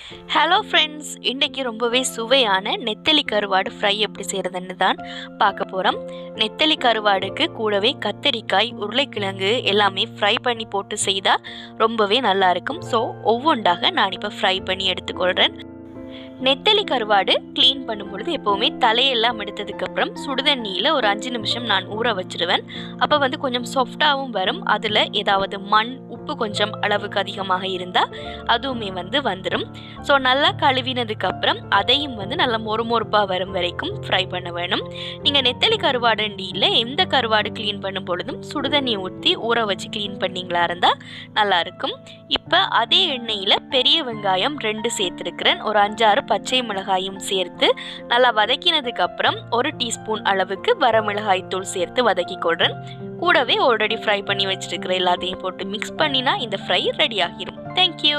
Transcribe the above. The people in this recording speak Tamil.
ஹலோ ஃப்ரெண்ட்ஸ், இன்றைக்கி ரொம்பவே சுவையான நெத்தலி கருவாடு ஃப்ரை எப்படி செய்கிறதுன்னு தான் பார்க்க போகிறோம். நெத்தலி கருவாடுக்கு கூடவே கத்தரிக்காய், உருளைக்கிழங்கு எல்லாமே ஃப்ரை பண்ணி போட்டு செய்தால் ரொம்பவே நல்லாயிருக்கும். ஸோ ஒவ்வொன்றாக நான் இப்போ ஃப்ரை பண்ணி எடுத்துக்கொள்கிறேன். நெத்தலி கருவாடு க்ளீன் பண்ணும்பொழுது எப்போவுமே தலையெல்லாம் எடுத்ததுக்கப்புறம் சுடுதண்ணியில் ஒரு 5 நிமிஷம் நான் ஊற வச்சுடுவேன். அப்போ கொஞ்சம் சாஃப்டாகவும் வரும். அதில் ஏதாவது மண், உப்பு கொஞ்சம் அளவுக்கு அதிகமாக இருந்தால் அதுவுமே வந்துடும். ஸோ நல்லா கழுவினதுக்கப்புறம் அதையும் நல்லா மொறுமொறுப்பாக வரும் வரைக்கும் ஃப்ரை பண்ண வேணும். நீங்கள் நெத்தலி கருவாடுண்டியில் எந்த கருவாடு க்ளீன் பண்ணும் பொழுதும் சுடுதண்ணி ஊற்றி ஊற வச்சு க்ளீன் பண்ணிங்களா இருந்தால் நல்லாயிருக்கும். இப்போ அதே எண்ணெயில் பெரிய வெங்காயம் 2 சேர்த்துருக்கிறேன். ஒரு 5-6 பச்சை மிளகாயும் சேர்த்து நல்லா வதக்கினதுக்கு அப்புறம் 1 டீஸ்பூன் அளவுக்கு வரமிளகாய் தூள் சேர்த்து வதக்கி கொள்றேன். கூடவே ஆல்ரெடி ஃப்ரை பண்ணி வச்சிருக்கிற எல்லாத்தையும் போட்டு மிக்ஸ் பண்ணினா இந்த ஃப்ரை ரெடி ஆகிரும். தேங்க்யூ.